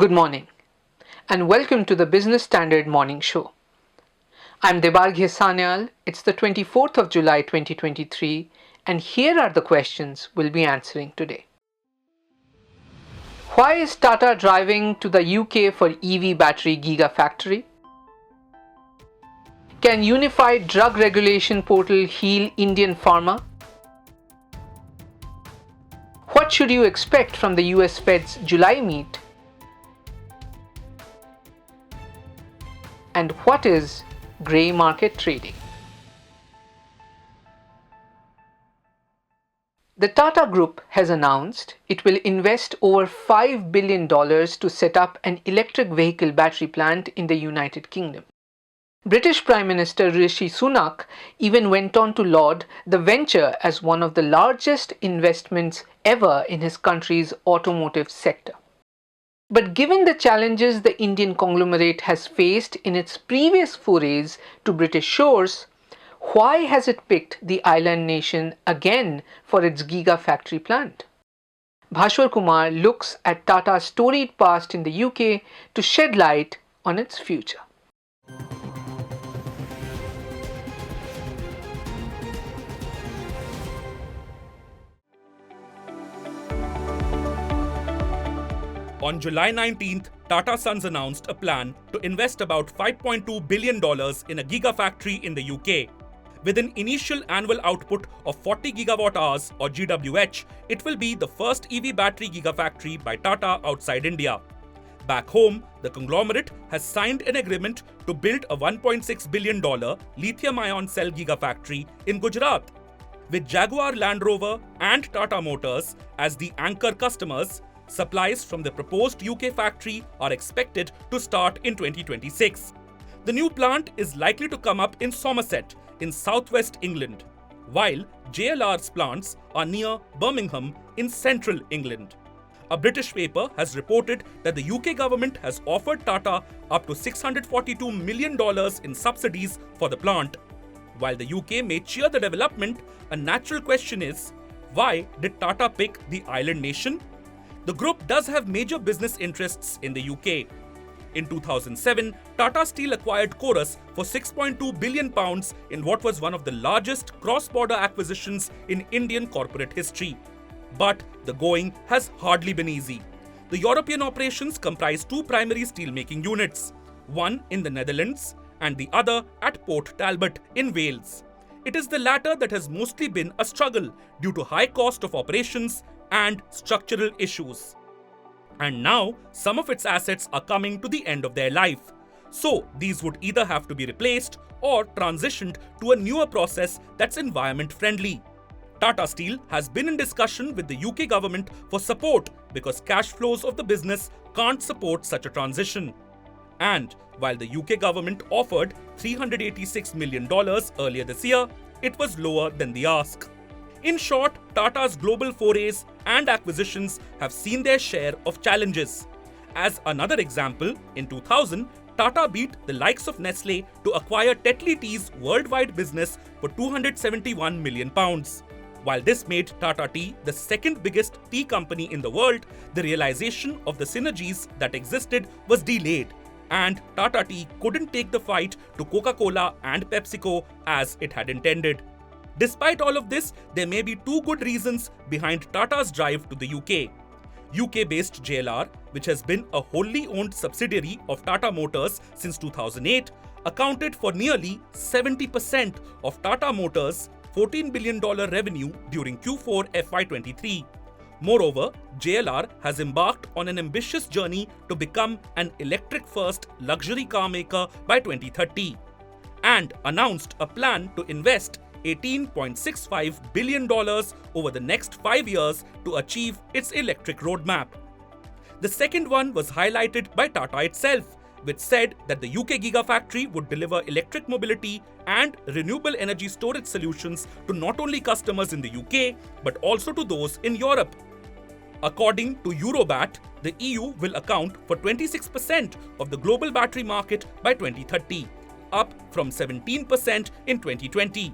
Good morning and welcome to the Business Standard Morning Show. I'm Debarghya Sanyal. It's the 24th of July 2023 and here are the questions we'll be answering today. Why is Tata driving to the UK for EV battery gigafactory? Can unified drug regulation portal heal Indian pharma? What should you expect from the US Fed's July meet? And what is grey market trading? The Tata Group has announced it will invest over $5 billion to set up an electric vehicle battery plant in the United Kingdom. British Prime Minister Rishi Sunak even went on to laud the venture as one of the largest investments ever in his country's automotive sector. But given the challenges the Indian conglomerate has faced in its previous forays to British shores, why has it picked the island nation again for its gigafactory plant? Bhashwar Kumar looks at Tata's storied past in the UK to shed light on its future. On July 19th, Tata Sons announced a plan to invest about $5.2 billion in a gigafactory in the UK. With an initial annual output of 40 gigawatt hours or GWH, it will be the first EV battery gigafactory by Tata outside India. Back home, the conglomerate has signed an agreement to build a $1.6 billion lithium-ion cell gigafactory in Gujarat. With Jaguar Land Rover and Tata Motors as the anchor customers, supplies from the proposed UK factory are expected to start in 2026. The new plant is likely to come up in Somerset, in southwest England, while JLR's plants are near Birmingham in central England. A British paper has reported that the UK government has offered Tata up to $642 million in subsidies for the plant. While the UK may cheer the development, a natural question is, why did Tata pick the island nation? The group does have major business interests in the UK. In 2007, Tata Steel acquired Chorus for £6.2 billion in what was one of the largest cross-border acquisitions in Indian corporate history. But the going has hardly been easy. The European operations comprise two primary steelmaking units, one in the Netherlands and the other at Port Talbot in Wales. It is the latter that has mostly been a struggle due to high cost of operations and structural issues. And now, some of its assets are coming to the end of their life. So, these would either have to be replaced or transitioned to a newer process that's environment friendly. Tata Steel has been in discussion with the UK government for support because cash flows of the business can't support such a transition. And while the UK government offered $386 million earlier this year, it was lower than the ask. In short, Tata's global forays and acquisitions have seen their share of challenges. As another example, in 2000, Tata beat the likes of Nestle to acquire Tetley Tea's worldwide business for £271 million. While this made Tata Tea the second biggest tea company in the world, the realization of the synergies that existed was delayed, and Tata Tea couldn't take the fight to Coca-Cola and PepsiCo as it had intended. Despite all of this, there may be two good reasons behind Tata's drive to the UK. UK-based JLR, which has been a wholly owned subsidiary of Tata Motors since 2008, accounted for nearly 70% of Tata Motors' $14 billion revenue during Q4 FY23. Moreover, JLR has embarked on an ambitious journey to become an electric-first luxury car maker by 2030 and announced a plan to invest $18.65 billion over the next 5 years to achieve its electric roadmap. The second one was highlighted by Tata itself, which said that the UK Gigafactory would deliver electric mobility and renewable energy storage solutions to not only customers in the UK, but also to those in Europe. According to Eurobat, the EU will account for 26% of the global battery market by 2030, up from 17% in 2020.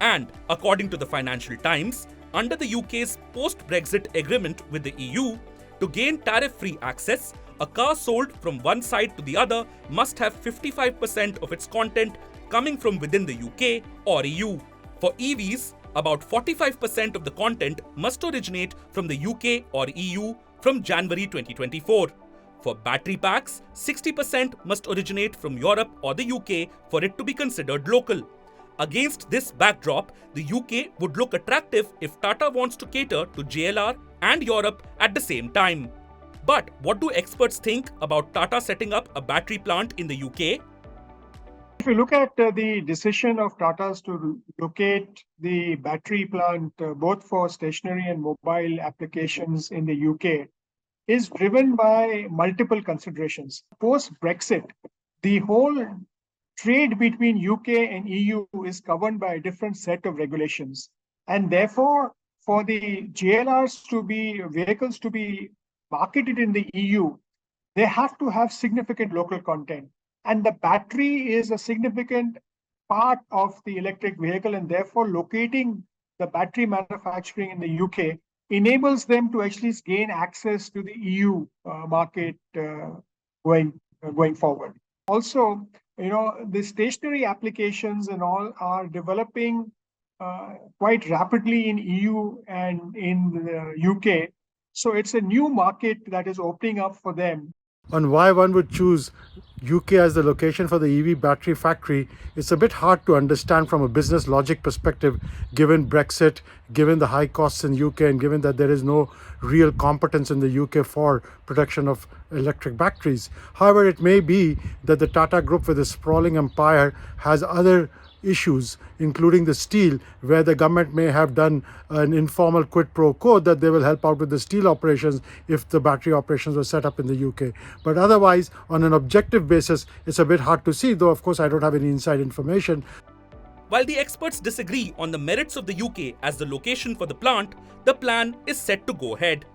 And according to the Financial Times, under the UK's post-Brexit agreement with the EU, to gain tariff-free access, A car sold from one side to the other must have 55% of its content coming from within the UK or EU. For EVs, about 45% of the content must originate from the UK or EU from January 2024. For battery packs, 60% must originate from Europe or the UK for it to be considered local. Against this backdrop, the UK would look attractive if Tata wants to cater to JLR and Europe at the same time. But what do experts think about Tata setting up a battery plant in the UK? If you look at the decision of Tata's to locate the battery plant both for stationary and mobile applications in the UK, is driven by multiple considerations. Post Brexit, the whole trade between UK and EU is governed by a different set of regulations. And therefore, for the vehicles to be marketed in the EU, they have to have significant local content. And the battery is a significant part of the electric vehicle, and therefore locating the battery manufacturing in the UK enables them to actually gain access to the EU market going forward. Also, the stationary applications and all are developing quite rapidly in EU and in the UK. So it's a new market that is opening up for them. On why one would choose UK as the location for the EV battery factory, it's a bit hard to understand from a business logic perspective, given Brexit, given the high costs in UK, and given that there is no real competence in the UK for production of electric batteries. However, it may be that the Tata Group with a sprawling empire has other issues, including the steel, where the government may have done an informal quid pro quo that they will help out with the steel operations if the battery operations were set up in the UK. But otherwise, on an objective basis, it's a bit hard to see, though of course I don't have any inside information. While the experts disagree on the merits of the UK as the location for the plant, the plan is set to go ahead.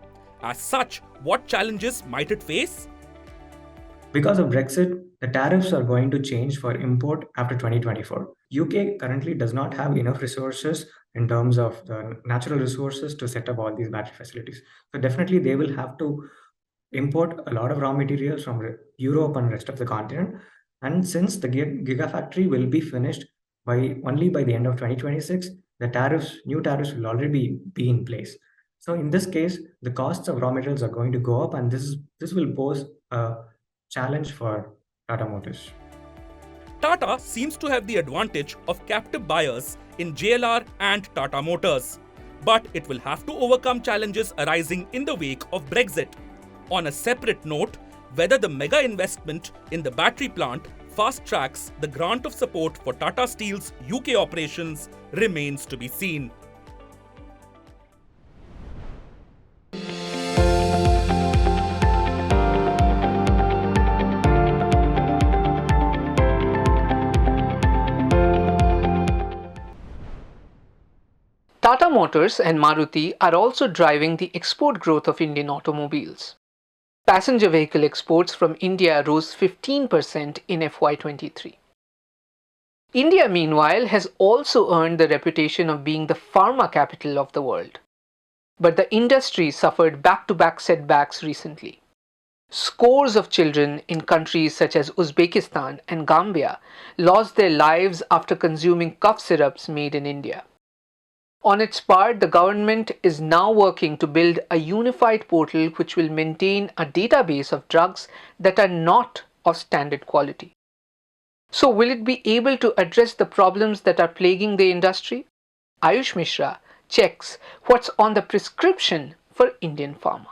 As such, what challenges might it face? Because of Brexit, the tariffs are going to change for import after 2024. UK currently does not have enough resources in terms of the natural resources to set up all these battery facilities. So definitely they will have to import a lot of raw materials from Europe and rest of the continent. And since the gigafactory will be finished only by the end of 2026, the new tariffs will already be in place. So in this case, the costs of raw materials are going to go up, and this will pose a challenge for Tata Motors. Tata seems to have the advantage of captive buyers in JLR and Tata Motors, but it will have to overcome challenges arising in the wake of Brexit. On a separate note, whether the mega investment in the battery plant fast-tracks the grant of support for Tata Steel's UK operations remains to be seen. Tata Motors and Maruti are also driving the export growth of Indian automobiles. Passenger vehicle exports from India rose 15% in FY23. India, meanwhile, has also earned the reputation of being the pharma capital of the world. But the industry suffered back-to-back setbacks recently. Scores of children in countries such as Uzbekistan and Gambia lost their lives after consuming cough syrups made in India. On its part, the government is now working to build a unified portal which will maintain a database of drugs that are not of standard quality. So will it be able to address the problems that are plaguing the industry? Ayush Mishra checks what's on the prescription for Indian pharma.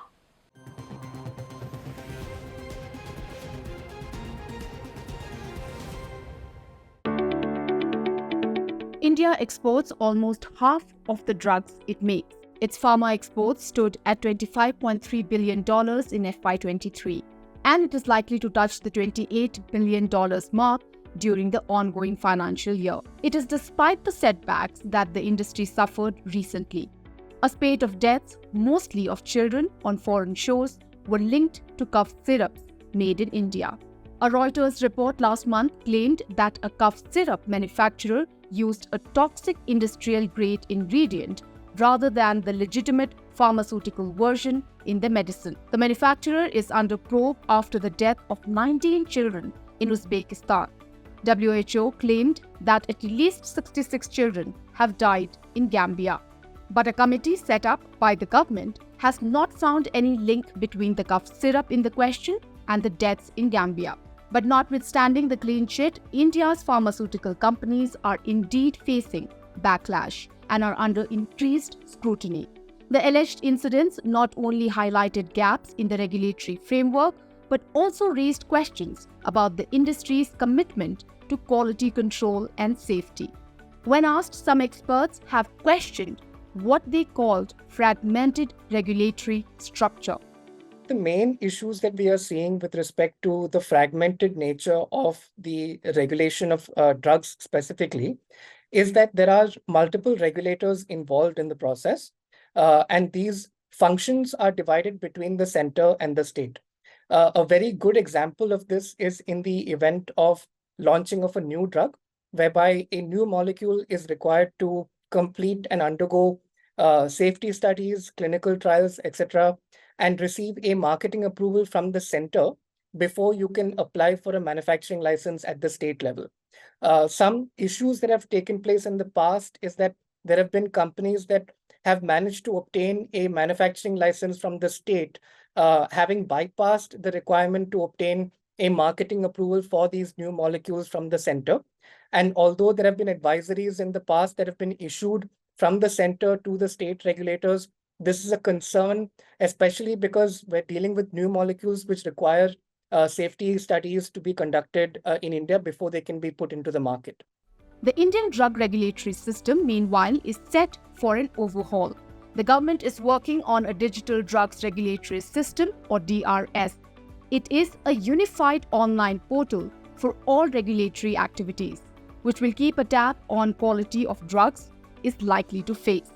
India exports almost half of the drugs it makes. Its pharma exports stood at $25.3 billion in FY23, and it is likely to touch the $28 billion mark during the ongoing financial year. It is despite the setbacks that the industry suffered recently. A spate of deaths, mostly of children on foreign shores, were linked to cough syrups made in India. A Reuters report last month claimed that a cough syrup manufacturer used a toxic industrial-grade ingredient rather than the legitimate pharmaceutical version in the medicine. The manufacturer is under probe after the death of 19 children in Uzbekistan. WHO claimed that at least 66 children have died in Gambia. But a committee set up by the government has not found any link between the cough syrup in the question and the deaths in Gambia. But notwithstanding the clean sheet, India's pharmaceutical companies are indeed facing backlash and are under increased scrutiny. The alleged incidents not only highlighted gaps in the regulatory framework, but also raised questions about the industry's commitment to quality control and safety. When asked, some experts have questioned what they called fragmented regulatory structure. The main issues that we are seeing with respect to the fragmented nature of the regulation of drugs specifically is that there are multiple regulators involved in the process, and these functions are divided between the center and the state. A very good example of this is in the event of launching of a new drug, whereby a new molecule is required to complete and undergo safety studies, clinical trials, etc., and receive a marketing approval from the center before you can apply for a manufacturing license at the state level. Some issues that have taken place in the past is that there have been companies that have managed to obtain a manufacturing license from the state, having bypassed the requirement to obtain a marketing approval for these new molecules from the center. And although there have been advisories in the past that have been issued from the center to the state regulators, this is a concern, especially because we're dealing with new molecules which require safety studies to be conducted in India before they can be put into the market. The Indian drug regulatory system, meanwhile, is set for an overhaul. The government is working on a digital drugs regulatory system, or DRS. It is a unified online portal for all regulatory activities, which will keep a tab on quality of drugs is likely to face.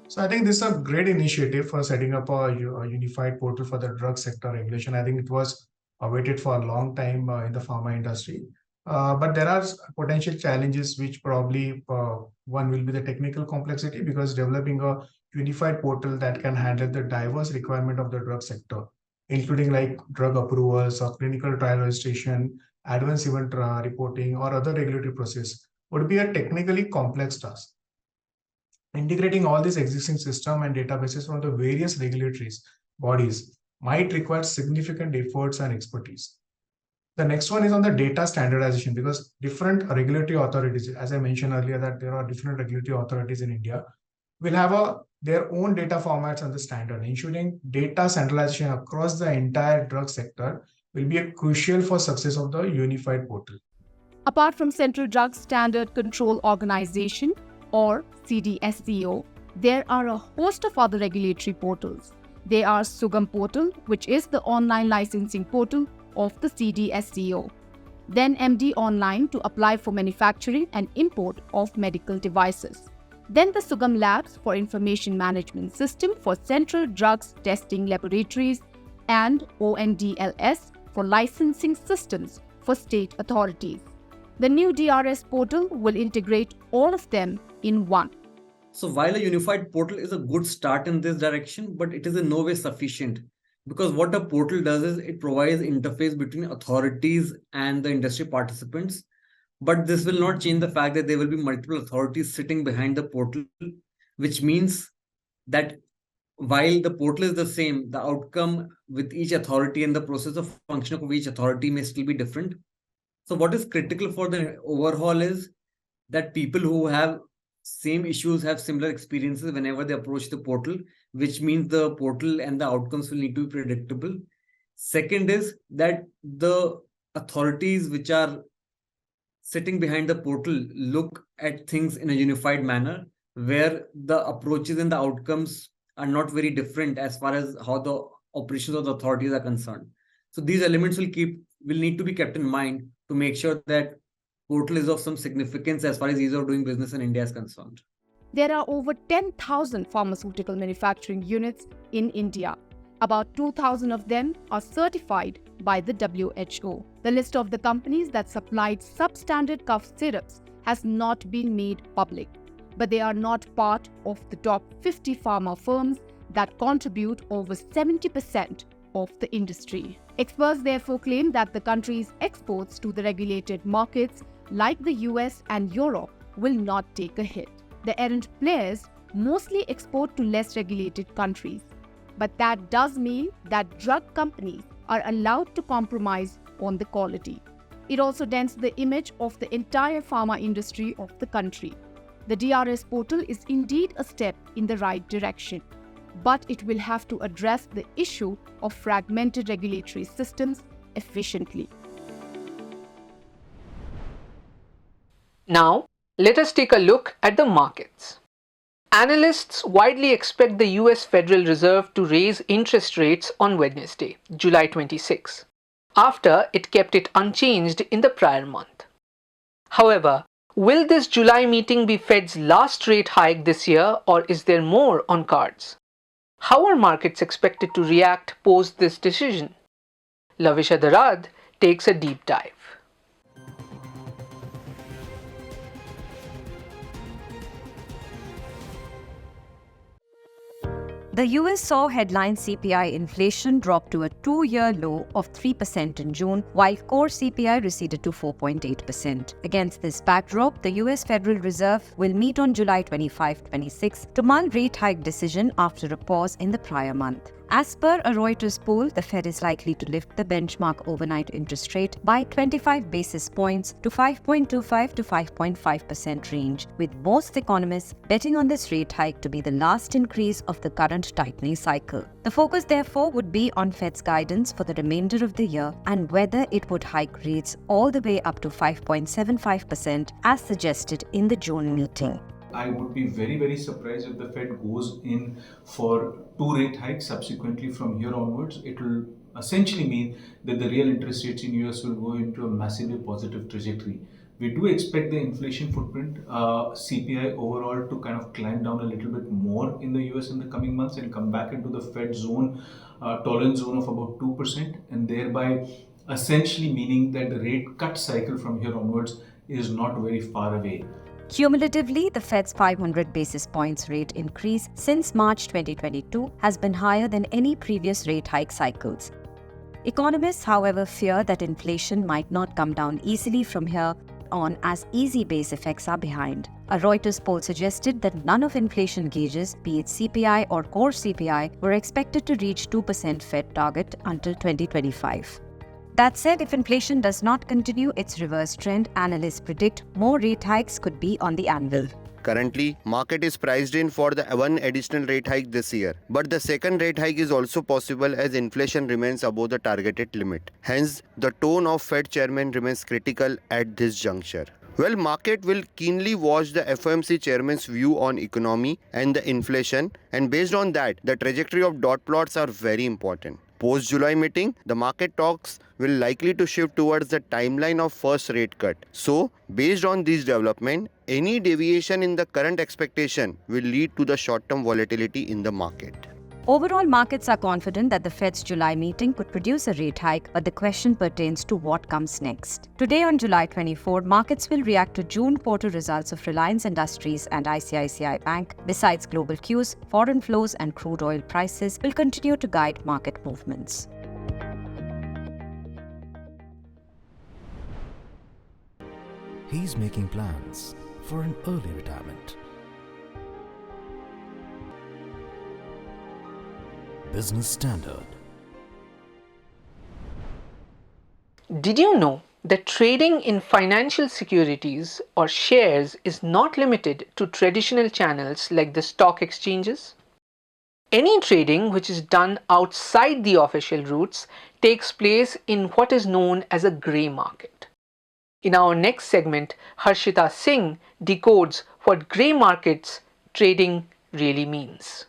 So I think this is a great initiative for setting up a unified portal for the drug sector regulation. I think it was awaited for a long time in the pharma industry. But there are potential challenges, which probably one will be the technical complexity, because developing a unified portal that can handle the diverse requirement of the drug sector, including like drug approvals or clinical trial registration, advanced event reporting, or other regulatory process, would be a technically complex task. Integrating all these existing system and databases from the various regulatory bodies might require significant efforts and expertise. The next one is on the data standardization, because different regulatory authorities, as I mentioned earlier, that there are different regulatory authorities in India, will have their own data formats and the standard. Ensuring data centralization across the entire drug sector will be crucial for success of the unified portal. Apart from Central Drug Standard Control Organization, or CDSCO, there are a host of other regulatory portals. They are Sugam Portal, which is the online licensing portal of the CDSCO. Then MD Online to apply for manufacturing and import of medical devices. Then the Sugam Labs for information management system for central drugs testing laboratories, and ONDLS for licensing systems for state authorities. The new DRS portal will integrate all of them in one. So while a unified portal is a good start in this direction, but it is in no way sufficient, because what a portal does is it provides interface between authorities and the industry participants. But this will not change the fact that there will be multiple authorities sitting behind the portal, which means that while the portal is the same, the outcome with each authority and the process of functioning of each authority may still be different. So what is critical for the overhaul is that people who have same issues have similar experiences whenever they approach the portal, which means the portal and the outcomes will need to be predictable. Second is that the authorities which are sitting behind the portal look at things in a unified manner, where the approaches and the outcomes are not very different as far as how the operations of the authorities are concerned. So these elements will need to be kept in mind to make sure that portal is of some significance as far as ease of doing business in India is concerned. There are over 10,000 pharmaceutical manufacturing units in India. About 2,000 of them are certified by the WHO. The list of the companies that supplied substandard cough syrups has not been made public, but they are not part of the top 50 pharma firms that contribute over 70% of the industry. Experts therefore claim that the country's exports to the regulated markets like the US and Europe will not take a hit. The errant players mostly export to less regulated countries. But that does mean that drug companies are allowed to compromise on the quality. It also dents the image of the entire pharma industry of the country. The DRS portal is indeed a step in the right direction, but it will have to address the issue of fragmented regulatory systems efficiently. Now, let us take a look at the markets. Analysts widely expect the US Federal Reserve to raise interest rates on Wednesday, July 26, after it kept it unchanged in the prior month. However, will this July meeting be Fed's last rate hike this year, or is there more on cards? How are markets expected to react post this decision? Lavisha Darad takes a deep dive. The US saw headline CPI inflation drop to a two-year low of 3% in June, while core CPI receded to 4.8%. Against this backdrop, the US Federal Reserve will meet on July 25-26 to mull rate hike decision after a pause in the prior month. As per a Reuters poll, the Fed is likely to lift the benchmark overnight interest rate by 25 basis points to 5.25 to 5.5% range, with most economists betting on this rate hike to be the last increase of the current tightening cycle. The focus, therefore, would be on Fed's guidance for the remainder of the year and whether it would hike rates all the way up to 5.75% as suggested in the June meeting. I would be very, very surprised if the Fed goes in for two rate hikes subsequently from here onwards. It will essentially mean that the real interest rates in US will go into a massively positive trajectory. We do expect the inflation footprint, CPI overall, to kind of climb down a little bit more in the US in the coming months and come back into the Fed zone, tolerance zone of about 2%, and thereby essentially meaning that the rate cut cycle from here onwards is not very far away. Cumulatively, the Fed's 500 basis points rate increase since March 2022 has been higher than any previous rate hike cycles. Economists, however, fear that inflation might not come down easily from here on as easy base effects are behind. A Reuters poll suggested that none of inflation gauges, be it CPI or core CPI, were expected to reach 2% Fed target until 2025. That said, if inflation does not continue its reverse trend, analysts predict more rate hikes could be on the anvil. Currently, market is priced in for the one additional rate hike this year. But the second rate hike is also possible as inflation remains above the targeted limit. Hence, the tone of Fed chairman remains critical at this juncture. Well, market will keenly watch the FOMC chairman's view on economy and the inflation, and based on that, the trajectory of dot plots are very important. Post-July meeting, the market talks will likely to shift towards the timeline of first rate cut. So, based on this development, any deviation in the current expectation will lead to the short-term volatility in the market. Overall, markets are confident that the Fed's July meeting could produce a rate hike, but the question pertains to what comes next. Today on July 24, markets will react to June quarter results of Reliance Industries and ICICI Bank. Besides global cues, foreign flows and crude oil prices will continue to guide market movements. He's making plans for an early retirement. Business Standard. Did you know that trading in financial securities or shares is not limited to traditional channels like the stock exchanges? Any trading which is done outside the official routes takes place in what is known as a grey market. In our next segment, Harshita Singh decodes what grey markets trading really means.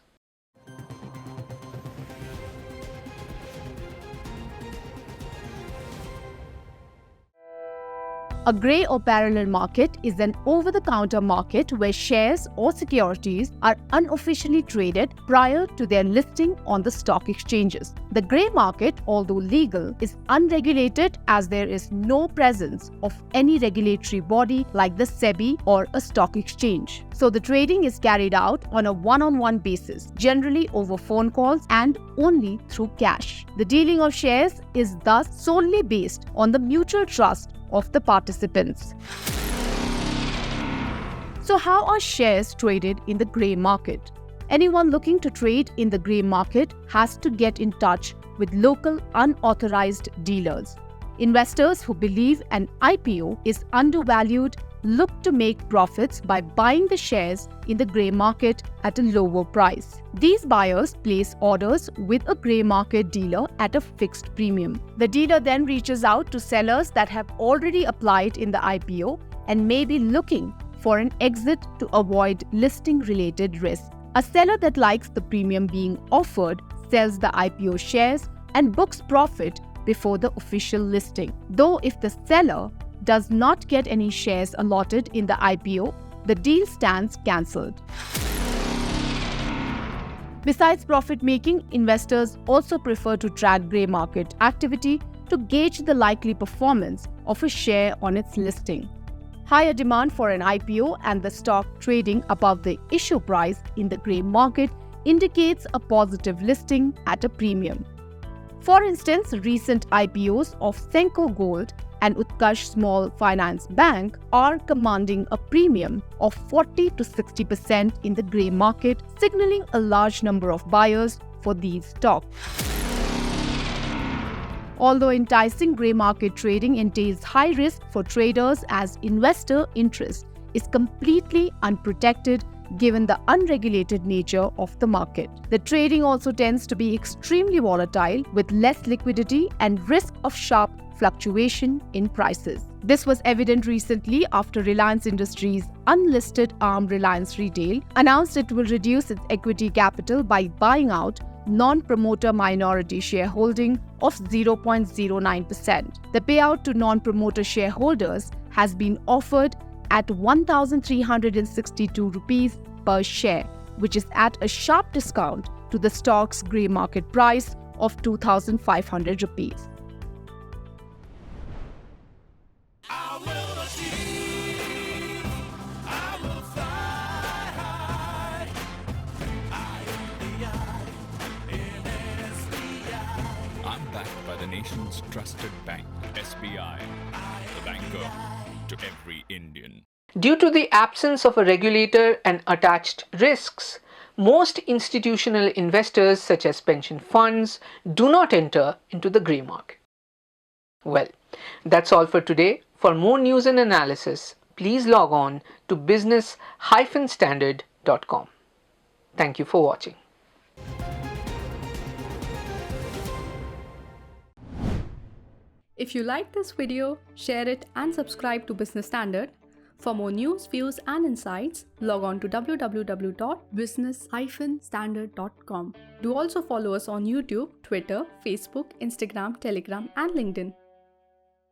A grey or parallel market is an over-the-counter market where shares or securities are unofficially traded prior to their listing on the stock exchanges. The grey market, although legal, is unregulated as there is no presence of any regulatory body like the SEBI or a stock exchange. So the trading is carried out on a one-on-one basis, generally over phone calls and only through cash. The dealing of shares is thus solely based on the mutual trust of the participants. So how are shares traded in the grey market? Anyone looking to trade in the grey market has to get in touch with local unauthorized dealers. Investors who believe an IPO is undervalued look to make profits by buying the shares in the grey market at a lower price. These buyers place orders with a grey market dealer at a fixed premium. The dealer then reaches out to sellers that have already applied in the IPO and may be looking for an exit to avoid listing-related risk. A seller that likes the premium being offered sells the IPO shares and books profit before the official listing. Though if the seller does not get any shares allotted in the IPO, the deal stands cancelled. Besides profit making, investors also prefer to track grey market activity to gauge the likely performance of a share on its listing. Higher demand for an IPO and the stock trading above the issue price in the grey market indicates a positive listing at a premium. For instance, recent IPOs of Senco Gold and Utkarsh Small Finance Bank are commanding a premium of 40 to 60% in the grey market, signaling a large number of buyers for these stocks. Although enticing grey market trading entails high risk for traders as investor interest is completely unprotected given the unregulated nature of the market. The trading also tends to be extremely volatile with less liquidity and risk of sharp fluctuation in prices. This was evident recently after Reliance Industries' unlisted arm Reliance Retail announced it will reduce its equity capital by buying out non-promoter minority shareholding of 0.09%. The payout to non-promoter shareholders has been offered at 1,362 rupees per share, which is at a sharp discount to the stock's grey market price of 2,500 rupees. I'm backed by the nation's trusted bank, SBI, the banker to every Indian. Due to the absence of a regulator and attached risks, most institutional investors such as pension funds do not enter into the grey market. Well, that's all for today. For more news and analysis, please log on to business-standard.com. Thank you for watching. If you like this video, share it and subscribe to Business Standard. For more news, views and insights, log on to www.business-standard.com. Do also follow us on YouTube, Twitter, Facebook, Instagram, Telegram and LinkedIn.